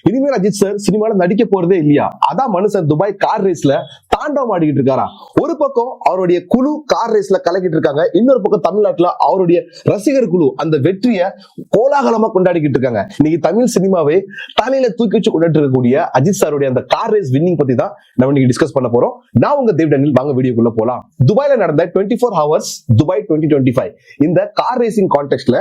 இனிமேல் அஜித் சார் சினிமால நடிக்க போறதே இல்லையா? அதான் மனுஷன் துபாய் கார் ரேஸ்ல தாண்டவம் ஆடிக்கிட்டு இருக்காரா? ஒரு பக்கம் அவருடைய குழு கார் ரேஸ்ல கலக்கிட்டு இருக்காங்க, இன்னொரு பக்கம் தமிழ்நாட்டுல அவருடைய ரசிகர் குழு அந்த வெற்றியை கோலாகலமா கொண்டாடிக்கிட்டு இருக்காங்க. இன்னைக்கு தமிழ் சினிமாவே தலையில தூக்கி வச்சு கொண்டாட்டு இருக்கக்கூடிய அஜித் சாருடைய அந்த கார் ரேஸ் வின்னிங் பத்தி தான் நம்ம இன்னைக்கு டிஸ்கஸ் பண்ண போறோம். நான் உங்க தேவ் டேனியல். வாங்க வீடியோக்குள்ள போலாம். துபாயில நடந்த 24 ஹவர்ஸ் துபாய் 2025 இந்த கார் ரேசிங் கான்டெஸ்ட்ல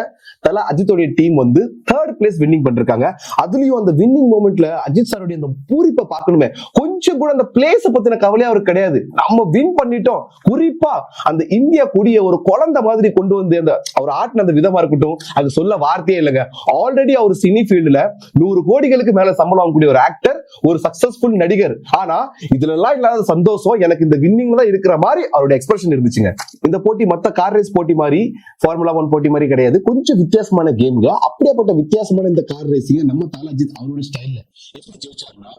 தல அஜித்தோடைய டீம் வந்து 3rd பிளேஸ் வின்னிங் பண்ணிருக்காங்க. அதுலயும் அந்த வின்னிங் மொமெண்ட்ல அஜித் சாருடைய அந்த பூரிப்பை பார்க்கணுமே, கொஞ்சம் கூட அந்த பிளேஸ பத்தின கவலையா அவருக்கு கிடையாது. நம்ம வின் பண்ணிட்டோம். குறிப்பா அந்த இந்தியா கூடிய ஒரு குழந்தை மாதிரி கொண்டு வந்து அந்த அவர் ஆட்டின அந்த விதமா இருக்கட்டும், அது சொல்ல வார்த்தையே இல்லைங்க. ஆல்ரெடி அவர் சினி ஃபீல்டுல 100 கோடிகளுக்கு மேல சம்பளம் வாங்கக்கூடிய ஒரு ஆக்டர், ஒரு சக்சஸ்ஃபுல் நடிகர். ஆனா இதுல எல்லாம் இல்லாத சந்தோஷம் எனக்கு இந்த வின்னிங்ல தான் இருக்கிற மாதிரி அவருடைய எக்ஸ்பிரஷன் இருந்துச்சுங்க. இந்த போட்டி மத்த கார் ரேஸ் போட்டி மாதிரி, ஃபார்முலா 1 போட்டி மாதிரி கிடையாது. கொஞ்சம் வித்தியாசமான கேம்ங்க. அப்படியேப்பட்ட வித்தியாசமான இந்த கார் ரேசிங் நம்ம தல அஜித் அவரோட ஸ்டைல்ல எப்படி ஜெயிச்சாருன்னா,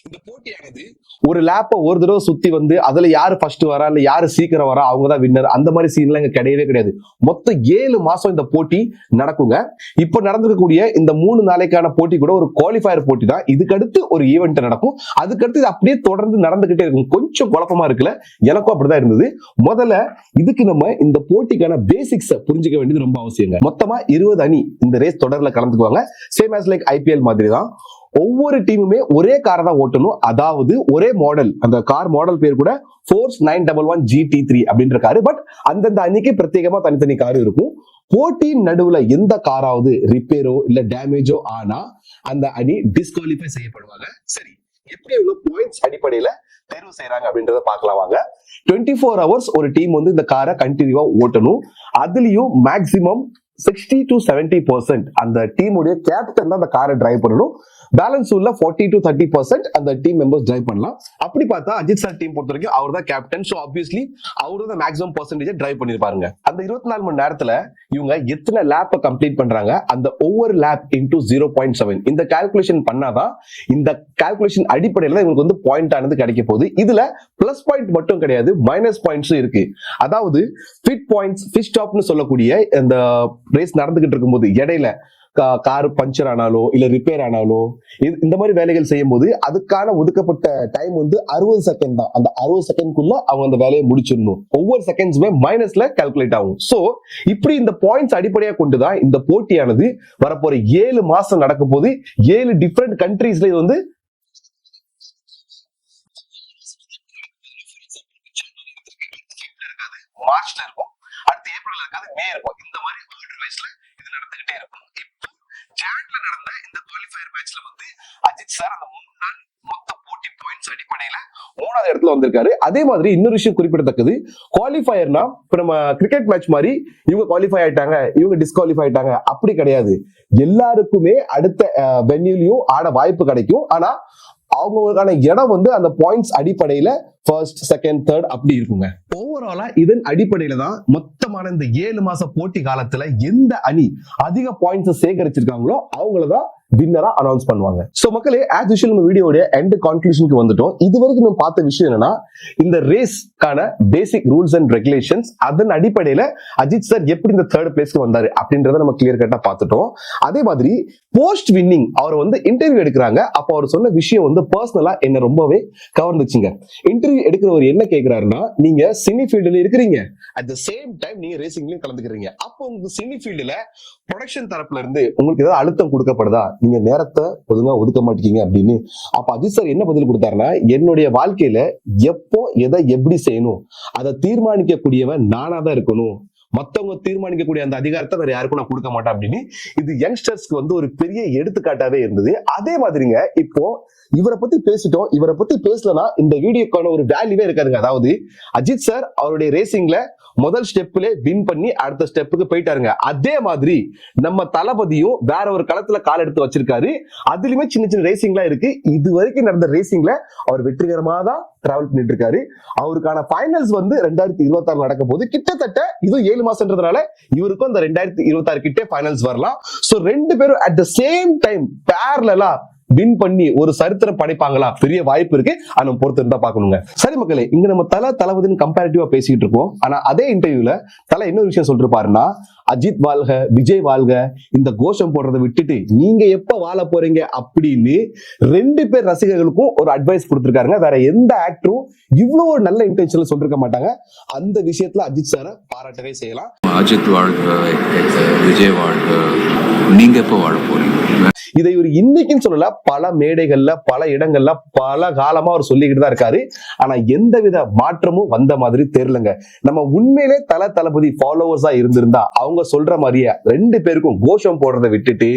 இந்த போட்டியானது ஒரு லேப்ப ஒரு தடவை சுத்தி வந்து அதுல யாரு ஃபர்ஸ்ட் வரா இல்ல யாரு சீக்கிரம் வரா அவங்க தான் வின்னர், அந்த மாதிரி சீன்லாம் இங்க கிடையவே கிடையாது. மொத்தம் 7 மாசம் இந்த போட்டி நடக்குங்க. இப்ப நடந்திருக்கக்கூடிய இந்த 3 நாளைக்கான போட்டி கூட ஒரு குவாலிஃபயர் போட்டி தான். இதுக்கு அடுத்து ஒரு ஈவெண்ட் நடக்கும், அதுக்கடுத்து இது அப்படியே தொடர்ந்து நடந்துகிட்டே இருக்கும். கொஞ்சம் குழப்பமா இருக்குல்ல? எனக்கும் அப்படிதான் இருந்தது. முதல்ல இதுக்கு நம்ம இந்த போட்டிக்கான பேசிக்ஸ் புரிஞ்சுக்க வேண்டியது ரொம்ப அவசியங்க. மொத்தமா 20 அணி இந்த ரேஸ் தொடர்ல கலந்துக்குவாங்க. சேம் ஆஸ் லைக் ஐபிஎல் மாதிரி தான். ஒவ்வொரு டீமுமே ஒரே காரை தான் ஓட்டணும், அதாவது ஒரே மாடல். அந்த கார் மாடல் பேர் கூட ஃபோர்ஸ் 911 GT3 அப்படின்ற காரு. பட் அந்தந்த அணிக்கு பிரத்யேகமா தனித்தனி காரு இருக்கும். போட்டியின் நடுவுல எந்த காராவது ரிப்பேரோ இல்ல டேமேஜோ ஆனா அந்த அணி டிஸ்குவாலிஃபை செய்யப்படுவாங்க. சரி, எப்படி உள்ள பாயிண்ட்ஸ் அடிப்படையில தேர்வு செய்யறாங்க அப்படின்றத பார்க்கலாம் வாங்க. 24 ஹவர்ஸ் ஒரு டீம் வந்து இந்த காரை கண்டினியூவா ஓட்டணும். அதுலயும் மேக்சிமம் 60 to 70% அந்த டீமுடைய கேப்டன் தான் அந்த காரை டிரைவ் பண்ணணும். பேலன்ஸ் உள்ள 40 to 30% அந்த டீம் மெம்பர்ஸ் டிரைவ் பண்ணலாம். அப்படி பார்த்தா அஜித் சார் டீம் பொறுத்த வரைக்கும் அவர் தான் கேப்டன். சோ ஆப்வியஸ்லி அவரு தான் மேக்ஸிமம் பெர்சன்டேஜ் டிரைவ் பண்ணிருப்பாருங்க. அந்த 24 மணி நேரத்துல இவங்க எத்தனை லேப்பை கம்ப்ளீட் பண்றாங்க, அந்த ஒவ்வொரு லேப் இன்டூ 0.7 இந்த கால்குலேஷன் பண்ணாதான், இந்த கால்குலேஷன் அடிப்படையில இவங்களுக்கு வந்து பாயிண்ட் ஆனது கிடைக்க போகுது. இதுல பிளஸ் பாயிண்ட் மட்டும் கிடையாது, மைனஸ் பாயிண்ட்ஸும் இருக்கு. அதாவது ஃபிட் பாயிண்ட்ஸ், ஃபிட் ஸ்டாப்னு சொல்லக்கூடிய இந்த ரேஸ் நடந்துகிட்டு இருக்கும்போது இடையில கார் பஞ்சர் ஆனாலோ இல்ல ரிப்பேர் ஆனாலோ இந்த மாதிரி வேலைகள் செய்யும் போது அதுக்கான ஒதுக்கப்பட்ட டைம் வந்து 60 செகண்ட் தான். அந்த 60 செகண்ட்குள்ள அவங்க அந்த வேலையை முடிச்சிடணும். ஒவ்வொரு செகண்ட்ஸுமே மைனஸ்ல கால்குலேட் ஆகும். சோ இப்படி இந்த பாயிண்ட்ஸ் அடிப்படையா கொண்டுதான் இந்த போட்டியானது வரப்போற 7 மாசம் நடக்க போது. 7 டிஃபரெண்ட் கண்ட்ரீஸ்ல இது வந்து மார்ச்ல இருக்கும், அடுத்து ஏப்ரல்ல இருக்காது, மே இருக்கும். இந்த மாதிரி ஆர்டர் வைஸ்ல இது நடந்துகிட்டே இருக்கும். இப்போ ஜான்ல நடந்த இந்த குவாலிஃபயர் மேட்ச்ல வந்து அஜித் சார் அந்த 3 நாள் மொத்த போட்டி பாயிண்ட்ஸ் அடிப்படையில 3வது இடத்துல வந்திருக்காரு. அதே மாதிரி இன்னொரு விஷயம் குறிப்பிடத்தக்கது, குவாலிஃபயர்னா இப்ப நம்ம கிரிக்கெட் மேட்ச் மாதிரி இவங்க குவாலிஃபை ஆயிட்டாங்க இவங்க டிஸ்குவாலிஃபை ஆயிட்டாங்க அப்படி கிடையாது. எல்லாருக்குமே அடுத்த வென்யூலயும் ஆட வாய்ப்பு கிடைக்கும். ஆனா அவங்களுக்கான இடம் வந்து அந்த பாயிண்ட்ஸ் அடிப்படையில ஃபர்ஸ்ட், செகண்ட், தேர்ட் அப்படி இருக்குங்க. ஓவராலா இதன் அடிப்படையில தான் மொத்தமான இந்த 7 மாச போட்டி காலத்துல எந்த அணி அதிக பாயிண்ட்ஸ் சேகரிச்சிருக்காங்களோ அவங்களதான் வின்னரா அனௌன்ஸ் பண்ணுவாங்க. சோ மக்களே, ஆஸ் யூஷுவல் நம்ம வீடியோட எண்ட் கன்க்ளூஷனுக்கு வந்துட்டோம். இது வரைக்கும் நம்ம பார்த்த விஷயம் என்னன்னா, இந்த ரேஸ்க்கான பேசிக் ரூல்ஸ் அண்ட் ரெகுலேஷன்ஸ், அதன் அடிப்படையில அஜித் சார் எப்படி இந்த 3rd பிளேஸ்க்கு வந்தாரு அப்படின்றத நம்ம கிளியர் கட்டா பார்த்துட்டோம். அதே மாதிரி போஸ்ட் வின்னிங் அவர் வந்து இன்டர்வியூ எடுக்கிறாங்க. அப்ப அவர் சொன்ன விஷயம் வந்து பர்சனலா என்ன ரொம்பவே கவர்ந்துச்சுங்க. இன்டர்வியூ எடுக்கிறவர் என்ன கேட்கிறாருன்னா, நீங்க சினி ஃபீல்டுல இருக்கிறீங்க, அட் த சேம் டைம் நீங்க ரேசிங்லயும் கலந்துக்கிறீங்க. அப்போ உங்க சினி ஃபீல்டுல ப்ரொடக்ஷன் தரப்புல இருந்து உங்களுக்கு ஏதாவது அழுத்தம் கொடுக்கப்படுதா, நீங்க நேரத்தை ஒழுங்கா ஒதுக்க மாட்டீங்க அப்படின்னு. அப்ப அஜித் சார் என்ன பதில் கொடுத்தாருன்னா, என்னுடைய வாழ்க்கையில எப்போ எதை எப்படி செய்யணும் அதை தீர்மானிக்கக்கூடியவன் நானா தான் இருக்கணும், மத்தவங்க தீர்மானிக்கக்கூடிய அந்த அதிகாரத்தை வேற யாருக்கும் நான் கொடுக்க மாட்டேன் அப்படின்னு. இது யங்ஸ்டர்ஸ்க்கு வந்து ஒரு பெரிய எடுத்துக்காட்டாவே இருந்தது. அதே மாதிரிங்க இப்போ இவரை பத்தி பேசிட்டோம், இவரை பத்தி பேசலனா இந்த வீடியோக்கான ஒரு வேல்யூவே இருக்காதுங்க. அதாவது அஜித் சார் அவருடைய ரேசிங்ல முதல் ஸ்டெப்ல வின் பண்ணி அடுத்த ஸ்டெப்புக்கு போயிட்டாருங்க. அதே மாதிரி நம்ம தளபதியும் வேற ஒரு களத்துல கால் எடுத்து வச்சிருக்காரு. அதுலயுமே சின்ன சின்ன ரேசிங்லாம் இருக்கு. இது வரைக்கும் நடந்த ரேசிங்ல அவர் வெற்றிகரமா தான் டிராவல் பண்ணிட்டு இருக்காரு. அவருக்கான ஃபைனல்ஸ் வந்து 2026 நடக்க போது. கிட்டத்தட்ட இது 7 மாசம்ன்றதுனால இவருக்கும் அந்த 2026 கிட்டே ஃபைனல்ஸ் வரலாம். சோ 2 பேரும் அட் த சேம் டைம் பேரலா வின் பண்ணி ஒரு சரித்திரம் படைப்பாங்களா? பெரிய வாய்ப்பு இருக்கு. ஆனா பொறுத்து இருந்தா பாக்கணுங்க. சரி மக்களே, இங்க நம்ம தளபதினு கம்பேரிட்டிவா பேசிட்டு இருக்கோம். ஆனா அதே இன்டர்வியூல தல இன்னொரு விஷயம் சொல்லிருப்பாருன்னா, அஜித் வாழ்க, விஜய் வாழ்க, இந்த கோஷம் போடுறதை விட்டுட்டு நீங்க எப்ப வாழ போறீங்க அப்படின்னு 2 பேர் ரசிகர்களுக்கும் ஒரு அட்வைஸ் கொடுத்திருக்காருங்க. வேற எந்த ஆக்டரும் இவ்வளவு ஒரு நல்ல இன்டென்ஷன்ல சொல்லிருக்க மாட்டாங்க. அந்த விஷயத்துல அஜித் சாரை பாராட்டவே செய்யலாம். அஜித் வாழ்க, விஜய் வாழ்க, நீங்க எப்போ வாழ போறீங்க? இதை ஒரு இன்னைக்குன்னு சொல்லல, பல மேடைகள்ல, பல இடங்கள்ல, பல காலமா அவர் சொல்லிக்கிட்டு தான் இருக்காரு. ஆனா எந்தவித மாற்றமும் வந்த மாதிரி தெரியலங்க. நம்ம உண்மையிலே தளபதி ஃபாலோவர்ஸா இருந்திருந்தா அவங்க சொல்ற மாதிரியே 2 பேருக்கும் கோஷம் போடுறதை விட்டுட்டு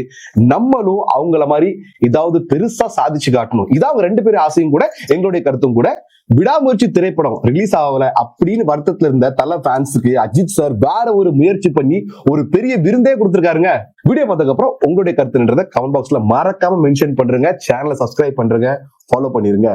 நம்மளும் அவங்கள மாதிரி ஏதாவது பெருசா சாதிச்சு காட்டணும். இதான் அவங்க 2 பேரும் ஆசையும் கூட, எங்களுடைய கருத்தும் கூட. விடாமுயற்சி திரைப்படம் ரிலீஸ் ஆகல அப்படின்னு வருத்தத்துல இருந்த தல ஃபேன்ஸுக்கு அஜித் சார் வேற ஒரு முயற்சி பண்ணி ஒரு பெரிய விருந்தே கொடுத்திருக்காருங்க. வீடியோ பார்த்ததுக்கு அப்புறம் உங்களுடைய கருத்துன்றதை கமெண்ட் பாக்ஸ்ல மறக்காம மென்ஷன் பண்றீங்க. சேனலை சப்ஸ்கிரைப் பண்றீங்க, ஃபாலோ பண்ணிருங்க.